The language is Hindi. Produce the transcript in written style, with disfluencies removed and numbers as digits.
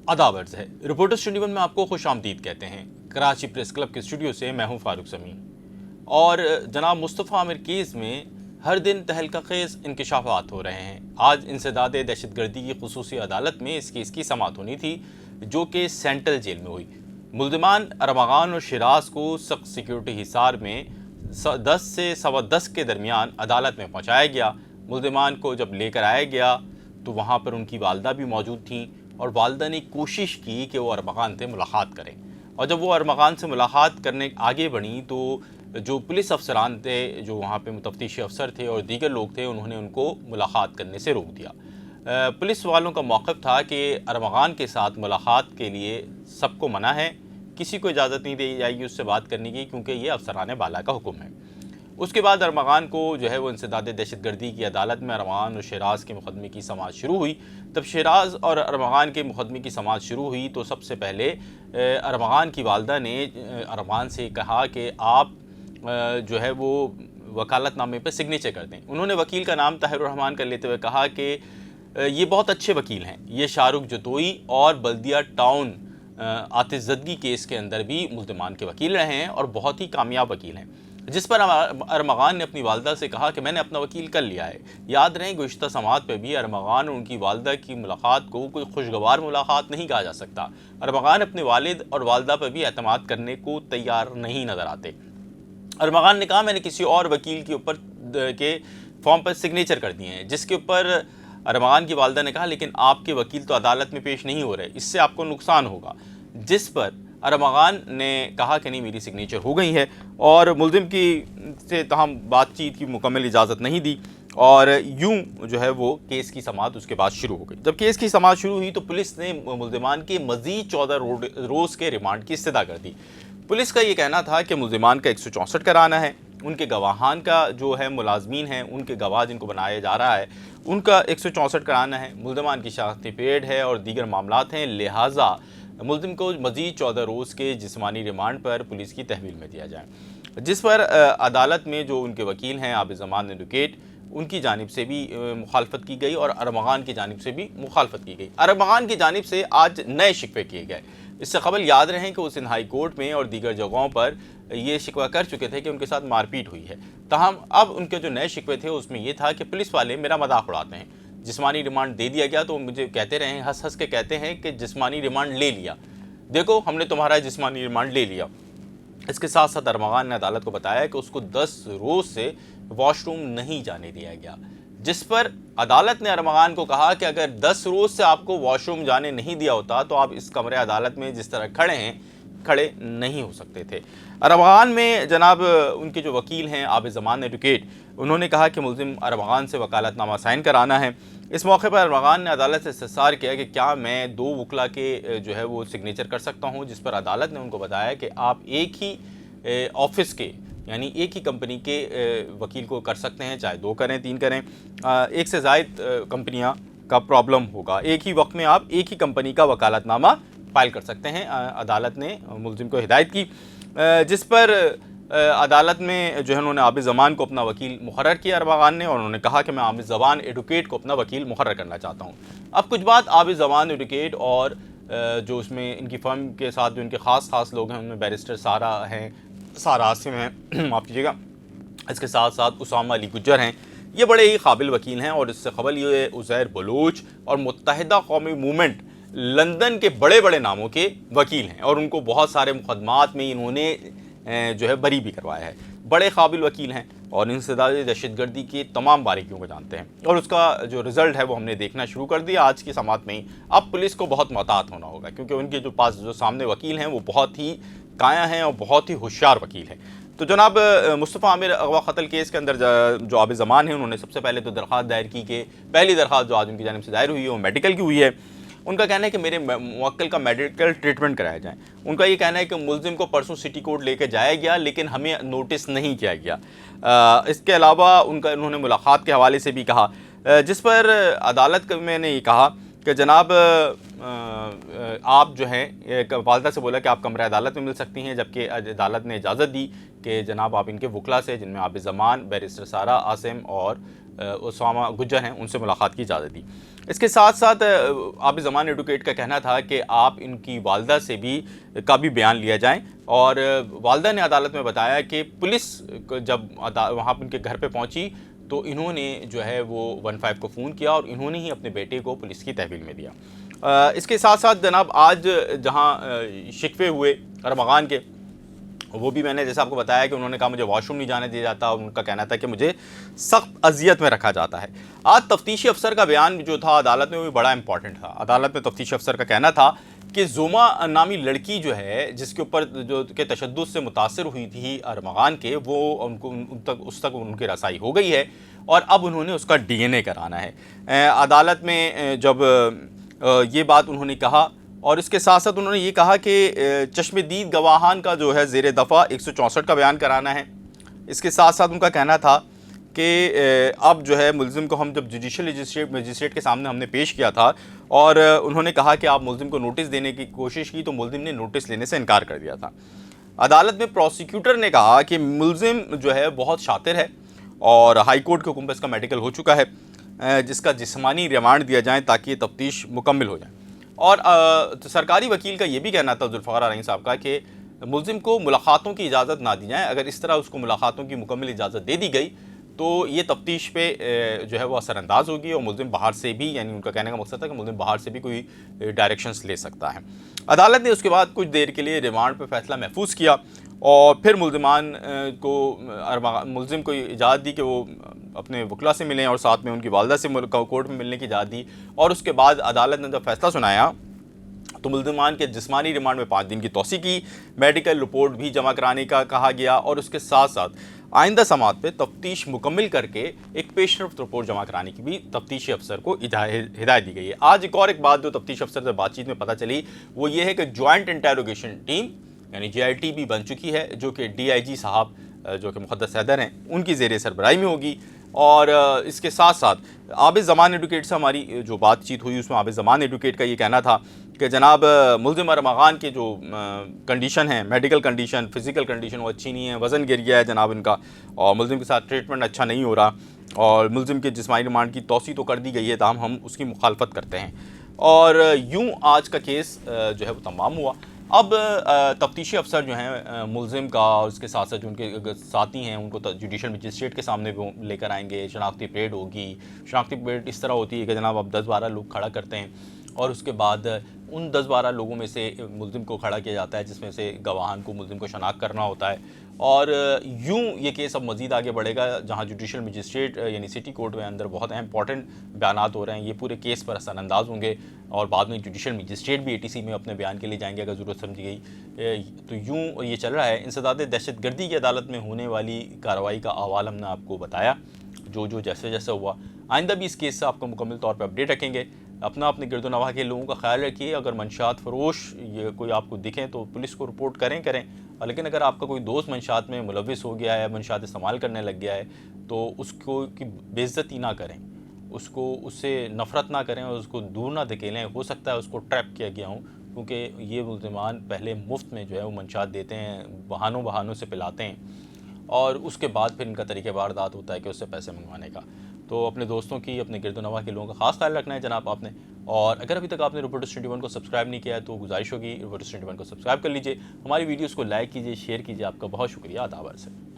आदाब है। रिपोर्टर्स 21 में आपको खुशामदीद कहते हैं। कराची प्रेस क्लब के स्टूडियो से मैं हूं फारूक ज़मीन। और जनाब मुस्तफ़ा आमिर केस में हर दिन तहलका खेज़ इंकशाफात हो रहे हैं। आज इंसदाद दहशतगर्दी की खुसूसी अदालत में इस केस की समाअत होनी थी, जो कि सेंट्रल जेल में हुई। मुल्ज़िमान अरमगान और शिराज को सख्त सिक्योरिटी हिसार में 10 से 10:15 के दरमियान अदालत में पहुँचाया गया। मुल्ज़िमान को जब लेकर आया गया तो वहाँ पर उनकी वालदा भी मौजूद थी और वालदा ने कोशिश की कि वो अरमगान से मुलाकात करें। और जब वो अरमगान से मुलाकात करने आगे बढ़ी तो जो पुलिस अफसरान थे, जो वहाँ पे मुतफ्तिशी अफसर थे और दीगर लोग थे, उन्होंने उनको मुलाकात करने से रोक दिया। पुलिस वालों का मौक़िफ़ था कि अरमगान के साथ मुलाकात के लिए सबको मना है, किसी को इजाज़त नहीं दी जाएगी उससे बात करने की, क्योंकि ये अफसरान बाला का हुक्म है। उसके बाद अरमगान को जो है वो इंसदाद दहशतगर्दी की अदालत में अरमगान और शिराज के मुकदमे की समाअत शुरू हुई। तब शिराज और अरमगान के मुकदमे की समाअत शुरू हुई तो सबसे पहले अरमगान की वालदा ने अरमगान से कहा कि आप जो है वो वकालतनामे पर सिग्नेचर कर दें। उन्होंने वकील का नाम ताहिर रहमान कर लेते हुए कहा कि ये बहुत अच्छे वकील हैं, ये शाहरुख जतोई और बल्दिया टाउन आतिशज़दगी केस के अंदर भी मुल्ज़िमान के वकील रहे हैं और बहुत ही कामयाब वकील हैं। जिस पर अरमगान ने अपनी वालदा से कहा कि मैंने अपना वकील कर लिया है। याद रहे गुज़िश्ता समाअत पर भी अरमगान और उनकी वालदा की मुलाकात को कोई खुशगवार मुलाकात नहीं कहा जा सकता। अरमगान अपने वालिद और वालदा पर भी एतमाद करने को तैयार नहीं नज़र आते। अरमगान ने कहा मैंने किसी और वकील के ऊपर के फॉर्म पर सिग्नेचर कर दिए हैं, जिसके ऊपर अरमगान की वालदा ने कहा लेकिन आपके वकील तो अदालत में पेश नहीं हो रहे, इससे आपको नुकसान होगा। जिस पर अरमगान ने कहा कि नहीं मेरी सिग्नेचर हो गई है और मुल्ज़िम की से तमाम बातचीत की मुकम्मल इजाज़त नहीं दी और यूं जो है वो केस की समाअत उसके बाद शुरू हो गई। जब केस की समाअत शुरू हुई तो पुलिस ने मुल्ज़िमान के मज़ीद 14 रोज़ के रिमांड की इस्तदा कर दी। पुलिस का ये कहना था कि मुल्ज़िमान का 164 कराना है, उनके गवाहान का जो है मुलाजमीन हैं उनके गवाह जिनको बनाया जा रहा है उनका 164 कराना है, मुल्ज़िमान की शनाख्ती पेड है और दीगर मामलात हैं, लिहाजा मुल्ज़िम को मज़ीद 14 रोज़ के जिस्मानी रिमांड पर पुलिस की तहवील में दिया जाए। जिस पर अदालत में जो उनके वकील हैं आबिद ज़मान एडवोकेट, उनकी जानिब से भी मुखालफत की गई और अरमगान की जानिब से भी मुखालफत की गई। अरमगान की जानिब से आज नए शिकवे किए गए। इससे कबल याद रहें कि वो सिंध हाई कोर्ट में और दीगर जगहों पर ये शिकवा कर चुके थे कि उनके साथ मारपीट हुई है। ताहम अब उनके जो नए शिकवे थे उसमें यह था कि पुलिस वाले मेरा मजाक उड़ाते हैं। जिस्मानी रिमांड दे दिया गया तो मुझे कहते रहे, हंस हंस के कहते हैं कि जिस्मानी रिमांड ले लिया, देखो हमने तुम्हारा जिस्मानी रिमांड ले लिया। इसके साथ साथ अरमगान ने अदालत को बताया कि उसको 10 रोज़ से वॉशरूम नहीं जाने दिया गया, जिस पर अदालत ने अरमगान को कहा कि अगर 10 रोज़ से आपको वॉशरूम जाने नहीं दिया होता तो आप इस कमरे अदालत में जिस तरह खड़े हैं खड़े नहीं हो सकते थे। अरमगान में जनाब उनके जो वकील हैं आबिद ज़मान एडवोकेट, उन्होंने कहा कि मुल्ज़िम अरमगान से वकालतनामा साइन कराना है। इस मौके पर अरमगान ने अदालत से इस्तफ़सार किया कि क्या मैं 2 वकला के जो है वो सिग्नेचर कर सकता हूँ, जिस पर अदालत ने उनको बताया कि आप एक ही ऑफिस के यानी एक ही कंपनी के वकील को कर सकते हैं, चाहे 2 करें 3 करें, एक से ज़ायद कंपनियां का प्रॉब्लम होगा, एक ही वक्त में आप एक ही कंपनी का वकालतनामा फाइल कर सकते हैं। अदालत ने मुल्ज़िम को हिदायत की, जिस पर अदालत में जो है उन्होंने आबिद ज़मान को अपना वकील मुकर्रर किया अरमगान ने, और उन्होंने कहा कि मैं आबिद ज़मान एडवोकेट को अपना वकील मुकर्रर करना चाहता हूँ। अब कुछ बात आबिद ज़मान एडवोकेट और जो उसमें इनकी फर्म के साथ जो इनके ख़ास लोग हैं उनमें बैरिस्टर सारा हैं, सारा आसिम हैं, माफ़ कीजिएगा, इसके साथ साथ उसामा अली गुज्जर हैं। ये बड़े ही काबिल वकील हैं और इससे कबल ये उज़ैर बलोच और मुत्तहिदा कौमी मूवमेंट लंदन के बड़े बड़े नामों के वकील हैं और उनको बहुत सारे मुकदमात में इन्होंने जो है बरी भी करवाया है। बड़े काबिल वकील हैं और इंसदाद दहशतगर्दी की तमाम बारीकियों को जानते हैं और उसका जो रिज़ल्ट है वो हमने देखना शुरू कर दिया आज की समाअत में ही। अब पुलिस को बहुत मोहतात होना होगा क्योंकि उनके जो पास जो सामने वकील हैं वो बहुत ही काया हैं और बहुत ही होशियार वकील हैं। तो जनाब मुस्तफ़ा आमिर अगवा कत्ल केस के अंदर जो आबिद ज़मान हैं उन्होंने सबसे पहले तो दरख्वास्त दायर की कि पहली दरख्वास्त जो आज उनकी जानिब से दायर हुई है वो मेडिकल की हुई है। उनका कहना है कि मेरे मुवक्किल का मेडिकल ट्रीटमेंट कराया जाए। उनका ये कहना है कि मुल्ज़िम को परसों सिटी कोर्ट लेकर जाया गया लेकिन हमें नोटिस नहीं किया गया। इसके अलावा उन्होंने मुलाकात के हवाले से भी कहा, जिस पर अदालत में ने ये कहा कि जनाब आप जो हैं वालदा से बोला कि आप कमरे अदालत में मिल सकती हैं, जबकि अदालत ने इजाज़त दी कि जनाब आप इनके वकला से जिनमें आबिद ज़मान, बैरिस्टर सारा आसिम और उसामा गुज्जर हैं उनसे मुलाकात की इजाज़त दी। इसके साथ साथ आबिद ज़मान एडवोकेट का कहना था कि आप इनकी वालदा से भी बयान लिया जाए, और वालदा ने अदालत में बताया कि पुलिस जब वहाँ पर उनके घर पे पहुँची तो इन्होंने जो है वो 15 को फ़ोन किया और इन्होंने ही अपने बेटे को पुलिस की तहवील में दिया। इसके साथ साथ जनाब आज जहाँ शिकवे हुए अरमगान के, वो भी मैंने जैसे आपको बताया कि उन्होंने कहा मुझे वॉशरूम नहीं जाने दिया जाता, और उनका कहना था कि मुझे सख्त अजियत में रखा जाता है। आज तफ्तीशी अफसर का बयान जो था अदालत में, वो भी बड़ा इंपॉर्टेंट था। अदालत में तफ्तीशी अफसर का कहना था कि जुमा नामी लड़की जो है, जिसके ऊपर जो के तशद्दुद से मुतासर हुई थी अरमगान के, वो उनको उस तक उनकी रसाई हो गई है और अब उन्होंने उसका DNA कराना है। अदालत में जब ये बात उन्होंने कहा, और इसके साथ साथ उन्होंने ये कहा कि चश्मदीद गवाहान का जो है ज़ेर दफ़ा 164 का बयान कराना है। इसके साथ साथ उनका कहना था कि अब जो है मुल्ज़िम को हम जब जुडिशल मजिस्ट्रेट के सामने हमने पेश किया था और उन्होंने कहा कि आप मुल्ज़िम को नोटिस देने की कोशिश की तो मुल्ज़िम ने नोटिस लेने से इनकार कर दिया था। अदालत में प्रोसिक्यूटर ने कहा कि मुल्ज़िम जो है बहुत शातिर है और हाई कोर्ट के हुक्म पर इसका मेडिकल हो चुका है, जिसका जिस्मानी रिमांड दिया जाए ताकि ये तफ्तीश मुकम्मल हो जाए। और सरकारी वकील का ये भी कहना था जुल्फ़िकार आरइन साहब का कि मुल्ज़िम को मुलाकातों की इजाज़त ना दी जाए। अगर इस तरह उसको मुलाकातों की मुकम्मल इजाज़त दे दी गई तो ये तफ्तीश पे जो है वो असरअंदाज होगी और मुल्ज़िम बाहर से भी, यानी उनका कहने का मकसद था कि मुल्ज़िम बाहर से भी कोई डायरेक्शंस ले सकता है। अदालत ने उसके बाद कुछ देर के लिए रिमांड पर फैसला महफूज किया और फिर मुल्ज़िम को इजाज़त दी कि वो अपने वकला से मिलें और साथ में उनकी वालदा से कोर्ट में मिलने की इजाज़त दी। और उसके बाद अदालत ने जब फैसला सुनाया तो मुल्ज़िमान के जिस्मानी रिमांड में 5 दिन की तौसी की, मेडिकल रिपोर्ट भी जमा कराने का कहा गया और उसके साथ साथ आइंदा समात पे तफ्तीश मुकम्मल करके एक पेशरफ्त रिपोर्ट जमा कराने की भी तफ्तीशी अफसर को हिदायत दी गई है। आज एक बात जो तफ्तीश अफसर से बातचीत में पता चली वो ये है कि जॉइंट इंटेरोगेशन टीम यानी JIT भी बन चुकी है, जो कि DIG साहब जो कि मुक़द्दस हैदर हैं उनकी ज़ेर सरबराही में होगी। और इसके साथ साथ आबिद ज़मान एडवोकेट से हमारी जो बातचीत हुई उसमें आबिद ज़मान एडवोकेट का ये कहना था कि जनाब मुल्ज़िम अरमगान के जो कंडीशन है, मेडिकल कंडीशन, फ़िज़िकल कंडीशन वो अच्छी नहीं है, वज़न गिर गया है जनाब इनका, और मुल्ज़िम के साथ ट्रीटमेंट अच्छा नहीं हो रहा और मुल्ज़िम के जिस्मानी रिमांड की तौसी तो कर दी गई है, ताहम हम उसकी मुखालफत करते हैं। और यूँ आज का केस जो है वो तमाम हुआ। अब तफ्तीशी अफसर जो हैं मुल्ज़िम का और उसके साथ साथ जो उनके साथी हैं उनको जुडिशल मजिस्ट्रेट के सामने लेकर आएंगे, शनाख्ती परेड होगी। शनाख्ती परेड इस तरह होती है कि जनाब आप 10-12 लोग खड़ा करते हैं और उसके बाद उन 10-12 लोगों में से मुल्ज़िम को खड़ा किया जाता है, जिसमें से गवाहान को मुल्ज़िम को शनाख्त करना होता है। और यूँ ये केस अब मज़ीद आगे बढ़ेगा, जहाँ जुडिशल मजिस्ट्रेट यानी सिटी कोर्ट में अंदर बहुत इंपॉर्टेंट बयानात हो रहे हैं, ये पूरे केस पर असरअंदाज होंगे और बाद में जुडिशल मजिस्ट्रेट भी ATC में अपने बयान के लिए जाएंगे अगर ज़रूरत समझी गई। तो यूँ ये चल रहा है। इंसदाद दहशतगर्दी की अदालत में होने वाली कार्रवाई का अहवाल हमने आपको बताया, जो जैसे जैसे हुआ। आइंदा भी इस केस से आपको मुकम्मल तौर पर अपडेट रखेंगे। अपने गिरदोनवाह के लोगों का ख्याल रखिए। अगर मंशात फ़रोश ये कोई आपको दिखें तो पुलिस को रिपोर्ट करें। लेकिन अगर आपका कोई दोस्त मंशात में मुलविस हो गया है, मंशात इस्तेमाल करने लग गया है, तो उसको की बेइज्जती ना करें, उससे नफ़रत ना करें और उसको दूर ना धकेलें। हो सकता है उसको ट्रैप किया गया हूँ, क्योंकि ये मुल्ज़िमान पहले मुफ्त में जो है वो मंशात देते हैं, बहानों से पिलाते हैं और उसके बाद फिर इनका तरीक़े वारदात होता है कि उससे पैसे मंगवाने का। तो अपने दोस्तों की, अपने गिरदोनवाह के लोगों का ख़ास ख्याल रखना है जनाब आपने। और अगर अभी तक आपने रिपोर्टर्स 21 को सब्सक्राइब नहीं किया है तो गुजारिश होगी रिपोर्टर्स 21 को सब्सक्राइब कर लीजिए, हमारी वीडियोज़ को लाइक कीजिए, शेयर कीजिए। आपका बहुत शुक्रिया। आदाब से।